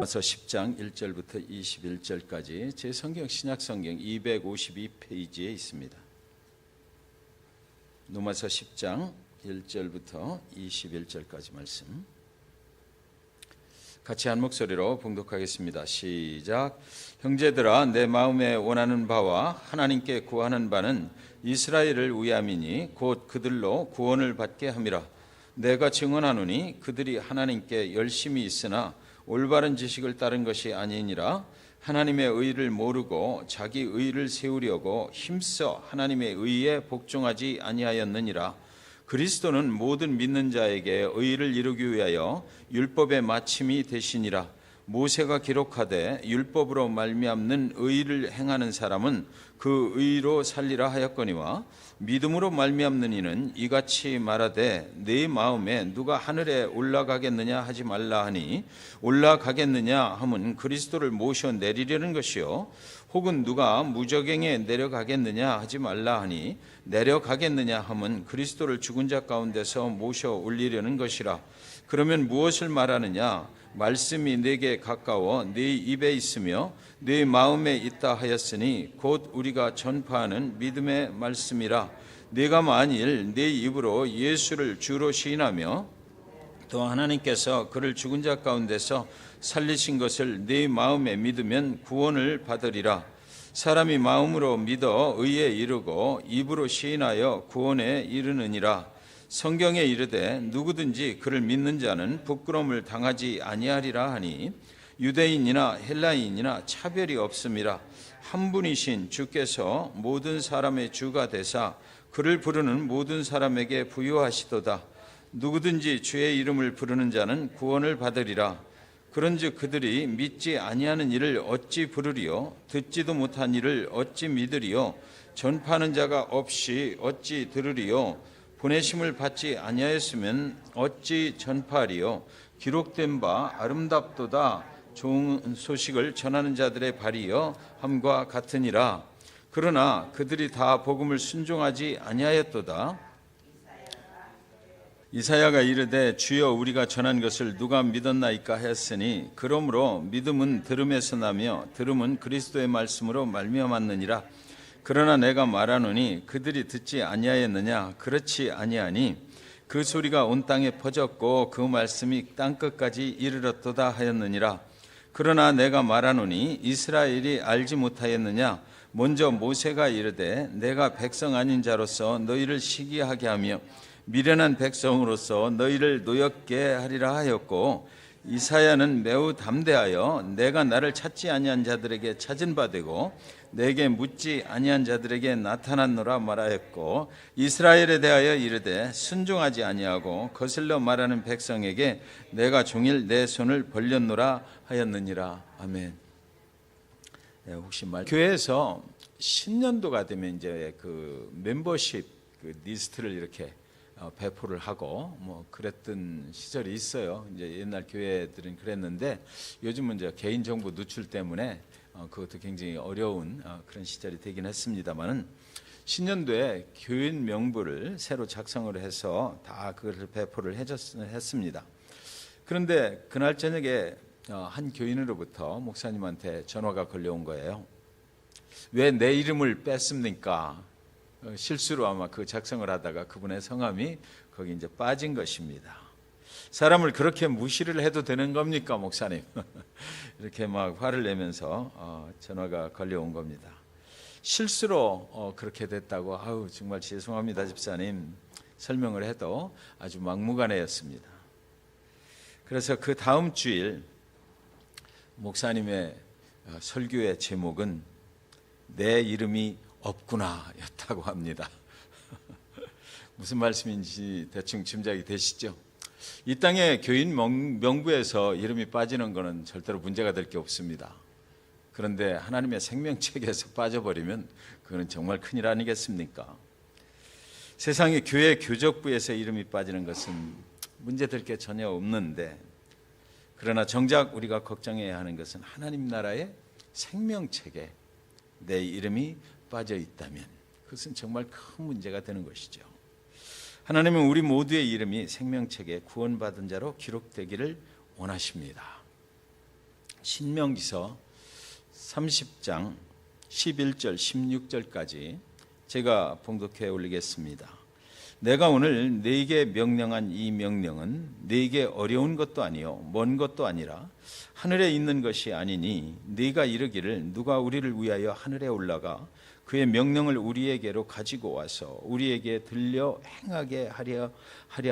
로마서 10장 1절부터 21절까지 제 성경 신약성경 252페이지에 있습니다. 로마서 10장 1절부터 21절까지 말씀 같이 한 목소리로 봉독하겠습니다. 시작. 형제들아, 내 마음에 원하는 바와 하나님께 구하는 바는 이스라엘을 위함이니 곧 그들로 구원을 받게 함이라. 내가 증언하노니 그들이 하나님께 열심히 있으나 올바른 지식을 따른 것이 아니니라. 하나님의 의를 모르고 자기 의를 세우려고 힘써 하나님의 의에 복종하지 아니하였느니라. 그리스도는 모든 믿는 자에게 의를 이루기 위하여 율법의 마침이 되시니라. 모세가 기록하되 율법으로 말미암는 의를 행하는 사람은 그 의로 살리라 하였거니와 믿음으로 말미암는 이는 이같이 말하되 내 마음에 누가 하늘에 올라가겠느냐 하지 말라 하니 올라가겠느냐 함은 그리스도를 모셔 내리려는 것이요 혹은 누가 무저갱에 내려가겠느냐 하지 말라 하니 내려가겠느냐 함은 그리스도를 죽은 자 가운데서 모셔 올리려는 것이라. 그러면 무엇을 말하느냐? 말씀이 내게 가까워 네 입에 있으며 네 마음에 있다 하였으니 곧 우리가 전파하는 믿음의 말씀이라. 네가 만일 네 입으로 예수를 주로 시인하며 또 하나님께서 그를 죽은 자 가운데서 살리신 것을 네 마음에 믿으면 구원을 받으리라. 사람이 마음으로 믿어 의에 이르고 입으로 시인하여 구원에 이르느니라. 성경에 이르되 누구든지 그를 믿는 자는 부끄러움을 당하지 아니하리라 하니 유대인이나 헬라인이나 차별이 없음이라. 한 분이신 주께서 모든 사람의 주가 되사 그를 부르는 모든 사람에게 부유하시도다. 누구든지 주의 이름을 부르는 자는 구원을 받으리라. 그런즉 그들이 믿지 아니하는 일을 어찌 부르리요? 듣지도 못한 일을 어찌 믿으리요? 전파하는 자가 없이 어찌 들으리요? 보내심을 받지 아니하였으면 어찌 전파하리요? 기록된 바 아름답도다 좋은 소식을 전하는 자들의 발이여 함과 같으니라. 그러나 그들이 다 복음을 순종하지 아니하였도다. 이사야가 이르되 주여 우리가 전한 것을 누가 믿었나이까 하였으니 그러므로 믿음은 들음에서 나며 들음은 그리스도의 말씀으로 말미암았느니라. 그러나 내가 말하노니 그들이 듣지 아니하였느냐? 그렇지 아니하니 그 소리가 온 땅에 퍼졌고 그 말씀이 땅끝까지 이르렀도다 하였느니라. 그러나 내가 말하노니 이스라엘이 알지 못하였느냐? 먼저 모세가 이르되 내가 백성 아닌 자로서 너희를 시기하게 하며 미련한 백성으로서 너희를 노엽게 하리라 하였고 이사야는 매우 담대하여 내가 나를 찾지 아니한 자들에게 찾은 바 되고 내게 묻지 아니한 자들에게 나타났노라 말하였고 이스라엘에 대하여 이르되 순종하지 아니하고 거슬러 말하는 백성에게 내가 종일 내 손을 벌렸노라 하였느니라. 아멘. 네, 혹시 교회에서 신년도가 되면 이제 그 멤버십 그 리스트를 이렇게 배포를 하고 뭐 그랬던 시절이 있어요. 이제 옛날 교회들은 그랬는데 요즘은 이제 개인 정보 누출 때문에 그것도 굉장히 어려운 그런 시절이 되긴 했습니다만은 신년도에 교인 명부를 새로 작성을 해서 다 그것을 배포를 했습니다. 그런데 그날 저녁에 한 교인으로부터 목사님한테 전화가 걸려온 거예요. 왜 내 이름을 뺐습니까? 실수로 아마 그 작성을 하다가 그분의 성함이 거기 이제 빠진 것입니다. 사람을 그렇게 무시를 해도 되는 겁니까, 목사님? 이렇게 막 화를 내면서 전화가 걸려온 겁니다. 실수로 그렇게 됐다고 아우 정말 죄송합니다, 집사님 설명을 해도 아주 막무가내였습니다. 그래서 그 다음 주일 목사님의 설교의 제목은 내 이름이 없구나 였다고 합니다. 무슨 말씀인지 대충 짐작이 되시죠? 이 땅에 교인 명부에서 이름이 빠지는 것은 절대로 문제가 될 게 없습니다. 그런데 하나님의 생명책에서 빠져버리면 그건 정말 큰일 아니겠습니까? 세상의 교회 교적부에서 이름이 빠지는 것은 문제될 게 전혀 없는데 그러나 정작 우리가 걱정해야 하는 것은 하나님 나라의 생명책에 내 이름이 빠져 있다면 그것은 정말 큰 문제가 되는 것이죠. 하나님은 우리 모두의 이름이 생명책에 구원받은 자로 기록되기를 원하십니다. 신명기서 30장 11절 16절까지 제가 봉독해 올리겠습니다. 내가 오늘 네게 명령한 이 명령은 네게 어려운 것도 아니요 먼 것도 아니라 하늘에 있는 것이 아니니 네가 이르기를 누가 우리를 위하여 하늘에 올라가 그의 명령을 우리에게로 가지고 와서 우리에게 들려 행하게 하려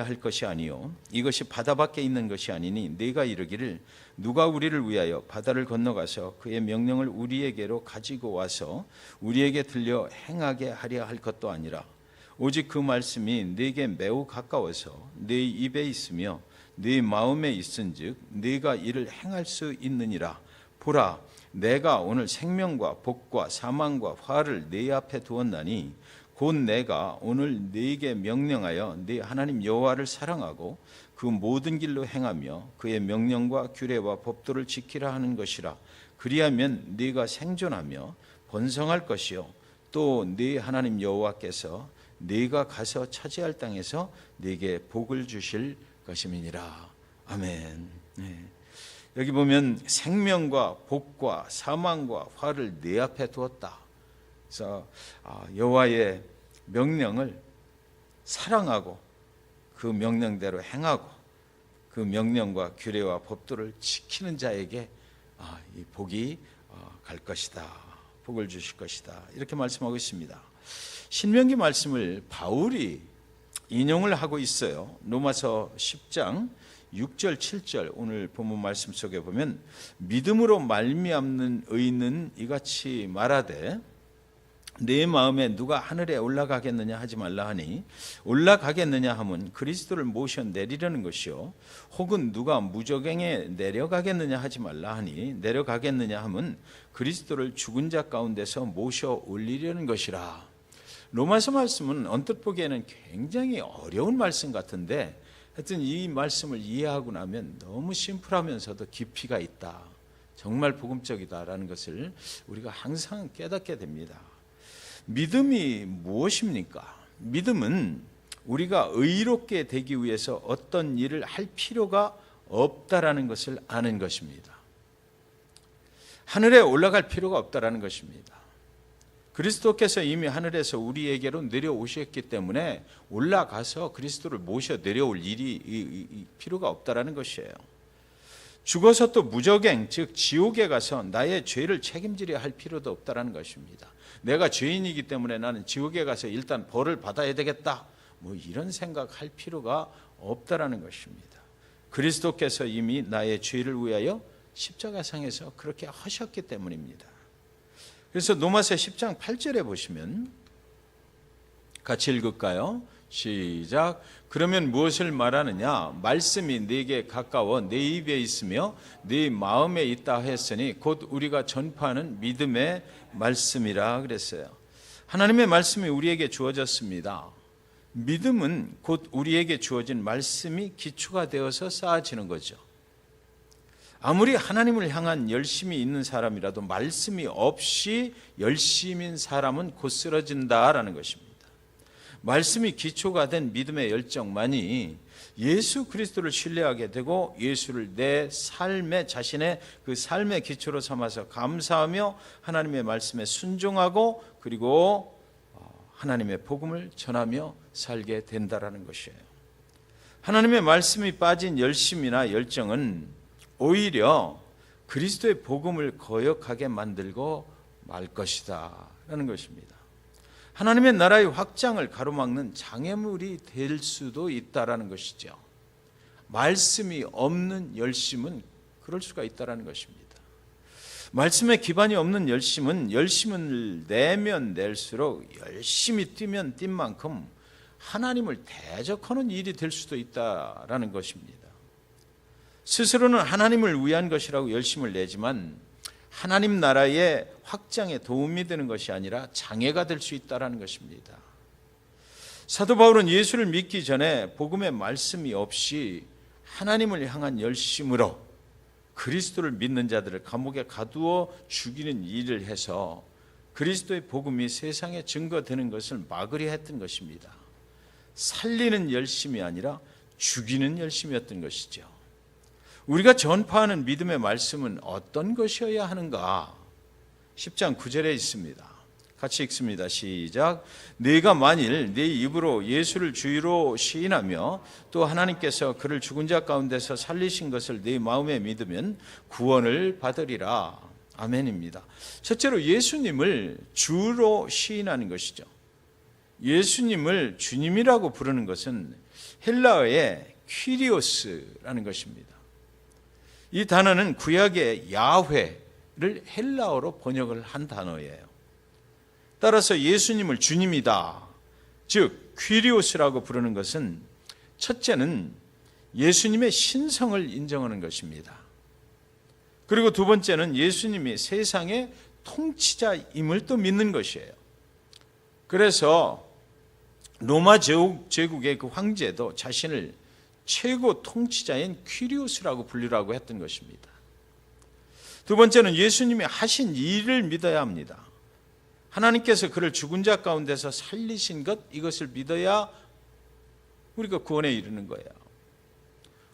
할 것이 아니요 이것이 바다 밖에 있는 것이 아니니 네가 이르기를 누가 우리를 위하여 바다를 건너가서 그의 명령을 우리에게로 가지고 와서 우리에게 들려 행하게 하려 할 것도 아니라 오직 그 말씀이 네게 매우 가까워서 네 입에 있으며 네 마음에 있은즉 네가 이를 행할 수 있느니라. 보라, 내가 오늘 생명과 복과 사망과 화를 네 앞에 두었나니 곧 내가 오늘 네게 명령하여 네 하나님 여호와를 사랑하고 그 모든 길로 행하며 그의 명령과 규례와 법도를 지키라 하는 것이라. 그리하면 네가 생존하며 번성할 것이요 또 네 하나님 여호와께서 네가 가서 차지할 땅에서 네게 복을 주실 것임이니라. 아멘. 네. 여기 보면 생명과 복과 사망과 화를 네 앞에 두었다. 그래서 여호와의 명령을 사랑하고 그 명령대로 행하고 그 명령과 규례와 법도를 지키는 자에게 이 복이 갈 것이다. 복을 주실 것이다. 이렇게 말씀하고 있습니다. 신명기 말씀을 바울이 인용을 하고 있어요. 로마서 10장 6절 7절 오늘 본문 말씀 속에 보면 믿음으로 말미암는 의인은 이같이 말하되 내 마음에 누가 하늘에 올라가겠느냐 하지 말라 하니 올라가겠느냐 하면 그리스도를 모셔 내리려는 것이요 혹은 누가 무저갱에 내려가겠느냐 하지 말라 하니 내려가겠느냐 하면 그리스도를 죽은 자 가운데서 모셔 올리려는 것이라. 로마서 말씀은 언뜻 보기에는 굉장히 어려운 말씀 같은데 하여튼 이 말씀을 이해하고 나면 너무 심플하면서도 깊이가 있다. 정말 복음적이다라는 것을 우리가 항상 깨닫게 됩니다. 믿음이 무엇입니까? 믿음은 우리가 의롭게 되기 위해서 어떤 일을 할 필요가 없다라는 것을 아는 것입니다. 하늘에 올라갈 필요가 없다라는 것입니다. 그리스도께서 이미 하늘에서 우리에게로 내려오셨기 때문에 올라가서 그리스도를 모셔 내려올 일이 필요가 없다라는 것이에요. 죽어서 또 무저갱 즉 지옥에 가서 나의 죄를 책임지려 할 필요도 없다라는 것입니다. 내가 죄인이기 때문에 나는 지옥에 가서 일단 벌을 받아야 되겠다 뭐 이런 생각할 필요가 없다라는 것입니다. 그리스도께서 이미 나의 죄를 위하여 십자가상에서 그렇게 하셨기 때문입니다. 그래서 로마서 10장 8절에 보시면 같이 읽을까요? 시작. 그러면 무엇을 말하느냐? 말씀이 네게 가까워 네 입에 있으며 네 마음에 있다 했으니 곧 우리가 전파하는 믿음의 말씀이라 그랬어요. 하나님의 말씀이 우리에게 주어졌습니다. 믿음은 곧 우리에게 주어진 말씀이 기초가 되어서 쌓아지는 거죠. 아무리 하나님을 향한 열심이 있는 사람이라도 말씀이 없이 열심인 사람은 곧 쓰러진다라는 것입니다. 말씀이 기초가 된 믿음의 열정만이 예수 그리스도를 신뢰하게 되고 예수를 내 삶의 자신의 그 삶의 기초로 삼아서 감사하며 하나님의 말씀에 순종하고 그리고 하나님의 복음을 전하며 살게 된다라는 것이에요. 하나님의 말씀이 빠진 열심이나 열정은 오히려 그리스도의 복음을 거역하게 만들고 말 것이다 라는 것입니다. 하나님의 나라의 확장을 가로막는 장애물이 될 수도 있다라는 것이죠. 말씀이 없는 열심은 그럴 수가 있다라는 것입니다. 말씀에 기반이 없는 열심은 열심을 내면 낼수록 열심히 뛰면 뛴 만큼 하나님을 대적하는 일이 될 수도 있다라는 것입니다. 스스로는 하나님을 위한 것이라고 열심을 내지만 하나님 나라의 확장에 도움이 되는 것이 아니라 장애가 될 수 있다는 것입니다. 사도 바울은 예수를 믿기 전에 복음의 말씀이 없이 하나님을 향한 열심으로 그리스도를 믿는 자들을 감옥에 가두어 죽이는 일을 해서 그리스도의 복음이 세상에 증거되는 것을 막으려 했던 것입니다. 살리는 열심이 아니라 죽이는 열심이었던 것이죠. 우리가 전파하는 믿음의 말씀은 어떤 것이어야 하는가? 10장 9절에 있습니다. 같이 읽습니다. 시작. 네가 만일 네 입으로 예수를 주로 시인하며 또 하나님께서 그를 죽은 자 가운데서 살리신 것을 네 마음에 믿으면 구원을 받으리라. 아멘입니다. 첫째로 예수님을 주로 시인하는 것이죠. 예수님을 주님이라고 부르는 것은 헬라어의 퀴리오스라는 것입니다. 이 단어는 구약의 야훼를 헬라어로 번역을 한 단어예요. 따라서 예수님을 주님이다, 즉 퀴리오스라고 부르는 것은 첫째는 예수님의 신성을 인정하는 것입니다. 그리고 두 번째는 예수님이 세상의 통치자임을 또 믿는 것이에요. 그래서 로마 제국의 그 황제도 자신을 최고 통치자인 퀴리오스라고 불리라고 했던 것입니다. 두 번째는 예수님이 하신 일을 믿어야 합니다. 하나님께서 그를 죽은 자 가운데서 살리신 것, 이것을 믿어야 우리가 구원에 이르는 거예요.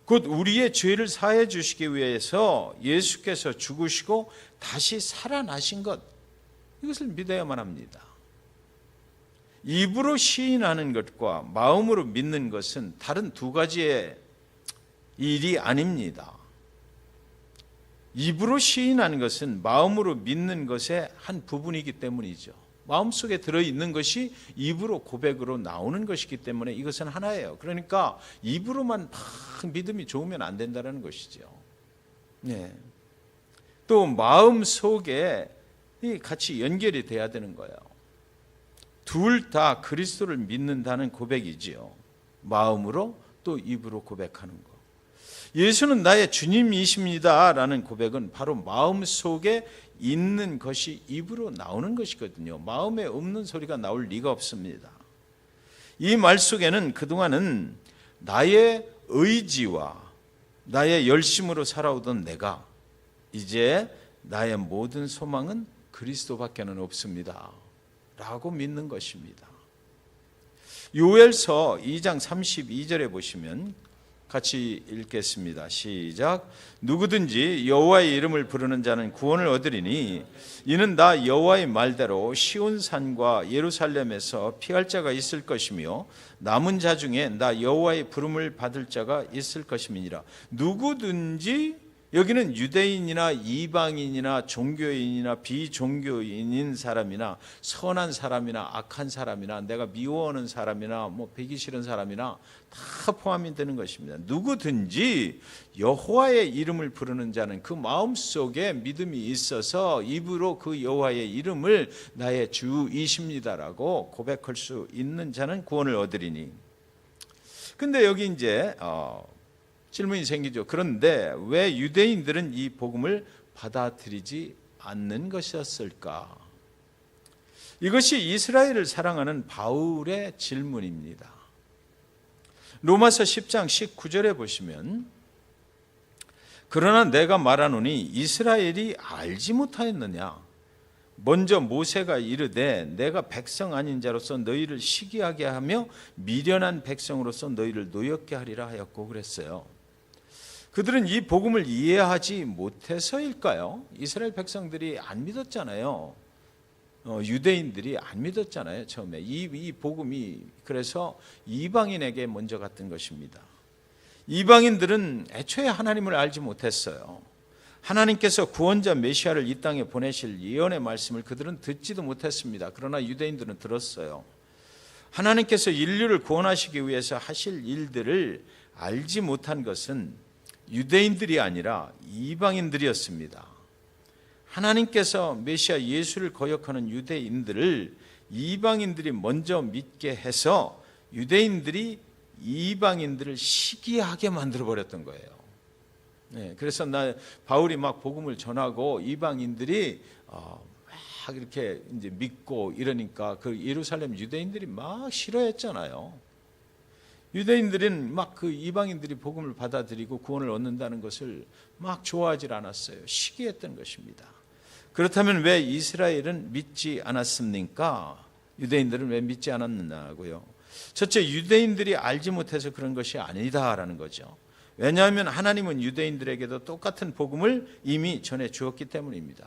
곧 우리의 죄를 사해 주시기 위해서 예수께서 죽으시고 다시 살아나신 것, 이것을 믿어야만 합니다. 입으로 시인하는 것과 마음으로 믿는 것은 다른 두 가지의 일이 아닙니다. 입으로 시인하는 것은 마음으로 믿는 것의 한 부분이기 때문이죠. 마음속에 들어있는 것이 입으로 고백으로 나오는 것이기 때문에 이것은 하나예요. 그러니까 입으로만 막 믿음이 좋으면 안 된다는 것이죠. 네. 또 마음속에 같이 연결이 돼야 되는 거예요. 둘 다 그리스도를 믿는다는 고백이지요. 마음으로 또 입으로 고백하는 것. 예수는 나의 주님이십니다 라는 고백은 바로 마음속에 있는 것이 입으로 나오는 것이거든요. 마음에 없는 소리가 나올 리가 없습니다. 이 말 속에는 그동안은 나의 의지와 나의 열심으로 살아오던 내가 이제 나의 모든 소망은 그리스도밖에는 없습니다 라고 믿는 것입니다. 요엘서 2장 32절에 보시면 같이 읽겠습니다. 시작. 누구든지 여호와의 이름을 부르는 자는 구원을 얻으리니 이는 나 여호와의 말대로 시온산과 예루살렘에서 피할 자가 있을 것이며 남은 자 중에 나 여호와의 부름을 받을 자가 있을 것임이니라. 누구든지, 여기는 유대인이나 이방인이나 종교인이나 비종교인인 사람이나 선한 사람이나 악한 사람이나 내가 미워하는 사람이나 배기 싫은 사람이나 다 포함이 되는 것입니다. 누구든지 여호와의 이름을 부르는 자는 그 마음속에 믿음이 있어서 입으로 그 여호와의 이름을 나의 주이십니다라고 고백할 수 있는 자는 구원을 얻으리니. 근데 여기 이제 질문이 생기죠. 그런데 왜 유대인들은 이 복음을 받아들이지 않는 것이었을까? 이것이 이스라엘을 사랑하는 바울의 질문입니다. 로마서 10장 19절에 보시면 그러나 내가 말하노니 이스라엘이 알지 못하였느냐? 먼저 모세가 이르되 내가 백성 아닌 자로서 너희를 시기하게 하며 미련한 백성으로서 너희를 노엽게 하리라 하였고 그랬어요. 그들은 이 복음을 이해하지 못해서일까요? 이스라엘 백성들이 안 믿었잖아요. 유대인들이 안 믿었잖아요. 처음에 이 복음이 그래서 이방인에게 먼저 갔던 것입니다. 이방인들은 애초에 하나님을 알지 못했어요. 하나님께서 구원자 메시아를 이 땅에 보내실 예언의 말씀을 그들은 듣지도 못했습니다. 그러나 유대인들은 들었어요. 하나님께서 인류를 구원하시기 위해서 하실 일들을 알지 못한 것은 유대인들이 아니라 이방인들이었습니다. 하나님께서 메시아 예수를 거역하는 유대인들을 이방인들이 먼저 믿게 해서 유대인들이 이방인들을 시기하게 만들어버렸던 거예요. 네, 그래서 바울이 막 복음을 전하고 이방인들이 막 이렇게 이제 믿고 이러니까 그 예루살렘 유대인들이 막 싫어했잖아요. 유대인들은 막 그 이방인들이 복음을 받아들이고 구원을 얻는다는 것을 막 좋아하지 않았어요. 시기했던 것입니다. 그렇다면 왜 이스라엘은 믿지 않았습니까? 유대인들은 왜 믿지 않았느냐고요? 첫째, 유대인들이 알지 못해서 그런 것이 아니다라는 거죠. 왜냐하면 하나님은 유대인들에게도 똑같은 복음을 이미 전해 주었기 때문입니다.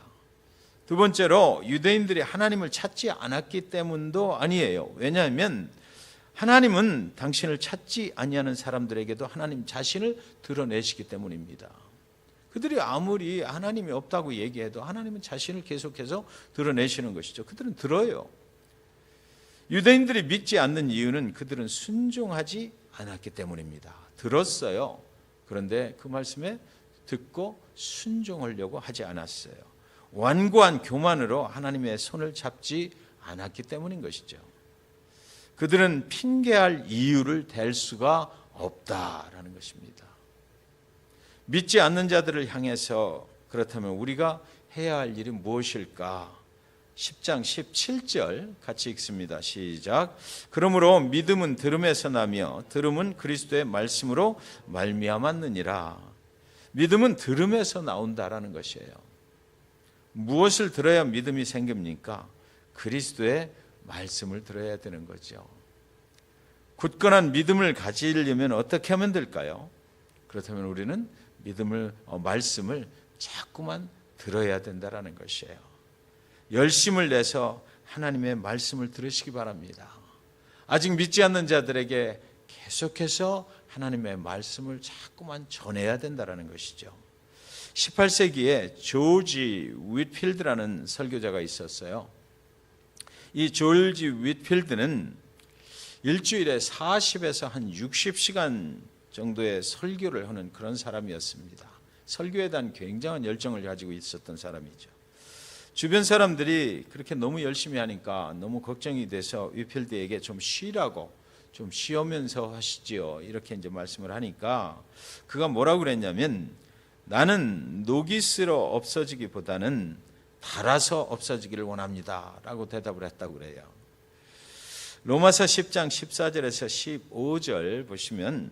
두 번째로 유대인들이 하나님을 찾지 않았기 때문도 아니에요. 왜냐하면 하나님은 당신을 찾지 아니하는 사람들에게도 하나님 자신을 드러내시기 때문입니다. 그들이 아무리 하나님이 없다고 얘기해도 하나님은 자신을 계속해서 드러내시는 것이죠. 그들은 들어요. 유대인들이 믿지 않는 이유는 그들은 순종하지 않았기 때문입니다. 들었어요. 그런데 그 말씀에 듣고 순종하려고 하지 않았어요. 완고한 교만으로 하나님의 손을 잡지 않았기 때문인 것이죠. 그들은 핑계할 이유를 댈 수가 없다라는 것입니다. 믿지 않는 자들을 향해서 그렇다면 우리가 해야 할 일이 무엇일까? 10장 17절 같이 읽습니다. 시작. 그러므로 믿음은 들음에서 나며 들음은 그리스도의 말씀으로 말미암았느니라. 믿음은 들음에서 나온다라는 것이에요. 무엇을 들어야 믿음이 생깁니까? 그리스도의 말씀을 들어야 되는 거죠. 굳건한 믿음을 가지려면 어떻게 하면 될까요? 그렇다면 우리는 말씀을 자꾸만 들어야 된다라는 것이에요. 열심을 내서 하나님의 말씀을 들으시기 바랍니다. 아직 믿지 않는 자들에게 계속해서 하나님의 말씀을 자꾸만 전해야 된다라는 것이죠. 18세기에 조지 윗필드라는 설교자가 있었어요. 이 조지 윗필드는 일주일에 40에서 한 60시간 정도의 설교를 하는 그런 사람이었습니다. 설교에 대한 굉장한 열정을 가지고 있었던 사람이죠. 주변 사람들이 그렇게 너무 열심히 하니까 너무 걱정이 돼서 윗필드에게 좀 쉬라고, 좀 쉬면서 하시지요, 이렇게 이제 말씀을 하니까 그가 뭐라고 그랬냐면, 나는 녹이 쓸어 없어지기보다는 닳아서 없어지기를 원합니다 라고 대답을 했다고 그래요. 로마서 10장 14절에서 15절 보시면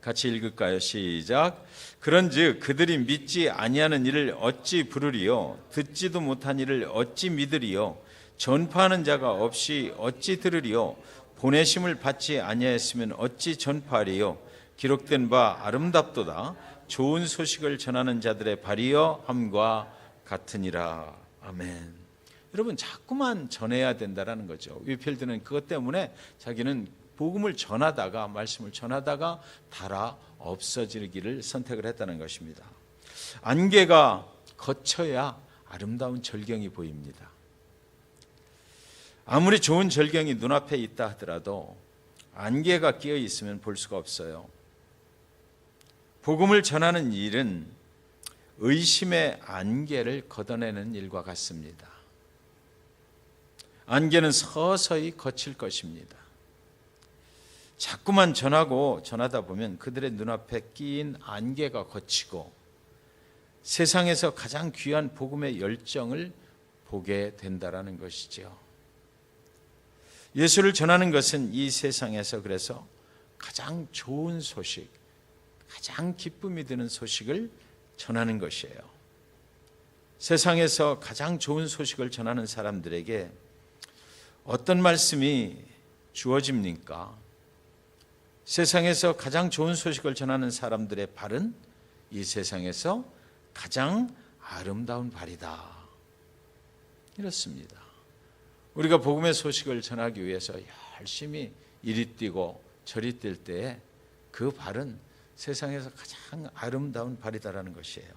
같이 읽을까요? 시작. 그런즉 그들이 믿지 아니하는 일을 어찌 부르리요? 듣지도 못한 일을 어찌 믿으리요? 전파하는 자가 없이 어찌 들으리요? 보내심을 받지 아니하였으면 어찌 전파하리요? 기록된 바 아름답도다. 좋은 소식을 전하는 자들의 발이여 함과 같으니라. 아멘. 여러분, 자꾸만 전해야 된다라는 거죠. 윗필드는 그것 때문에 자기는 복음을 전하다가, 말씀을 전하다가 닳아 없어지기를 선택을 했다는 것입니다. 안개가 걷혀야 아름다운 절경이 보입니다. 아무리 좋은 절경이 눈앞에 있다 하더라도 안개가 끼어 있으면 볼 수가 없어요. 복음을 전하는 일은 의심의 안개를 걷어내는 일과 같습니다. 안개는 서서히 거칠 것입니다. 자꾸만 전하다 보면 그들의 눈앞에 끼인 안개가 거치고 세상에서 가장 귀한 복음의 열정을 보게 된다라는 것이죠. 예수를 전하는 것은 이 세상에서 그래서 가장 좋은 소식, 가장 기쁨이 드는 소식을 전하는 것이에요. 세상에서 가장 좋은 소식을 전하는 사람들에게 어떤 말씀이 주어집니까? 세상에서 가장 좋은 소식을 전하는 사람들의 발은 이 세상에서 가장 아름다운 발이다. 이렇습니다. 우리가 복음의 소식을 전하기 위해서 열심히 이리 뛰고 저리 뛸 때에 그 발은 세상에서 가장 아름다운 발이다라는 것이에요.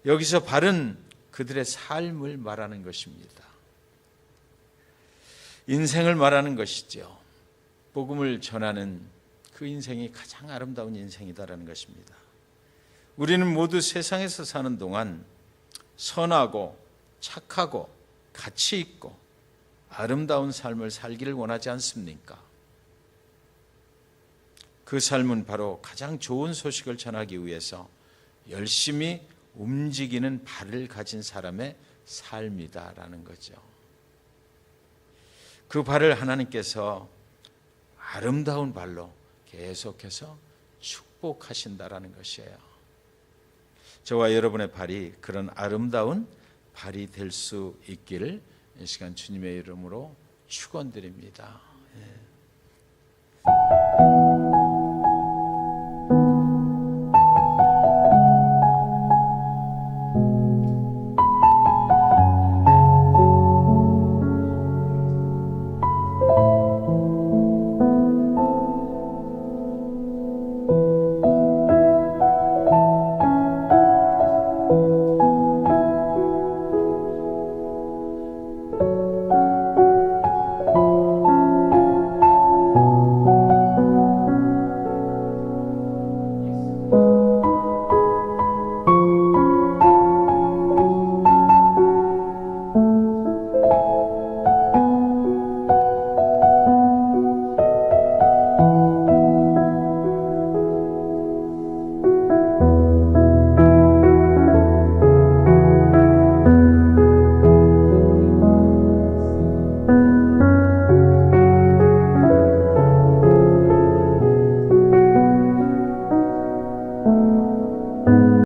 여기서 발은 그들의 삶을 말하는 것입니다. 인생을 말하는 것이죠. 복음을 전하는 그 인생이 가장 아름다운 인생이다라는 것입니다. 우리는 모두 세상에서 사는 동안 선하고 착하고 가치 있고 아름다운 삶을 살기를 원하지 않습니까? 그 삶은 바로 가장 좋은 소식을 전하기 위해서 열심히 움직이는 발을 가진 사람의 삶이다라는 거죠. 그 발을 하나님께서 아름다운 발로 계속해서 축복하신다라는 것이에요. 저와 여러분의 발이 그런 아름다운 발이 될 수 있기를 이 시간 주님의 이름으로 축원드립니다.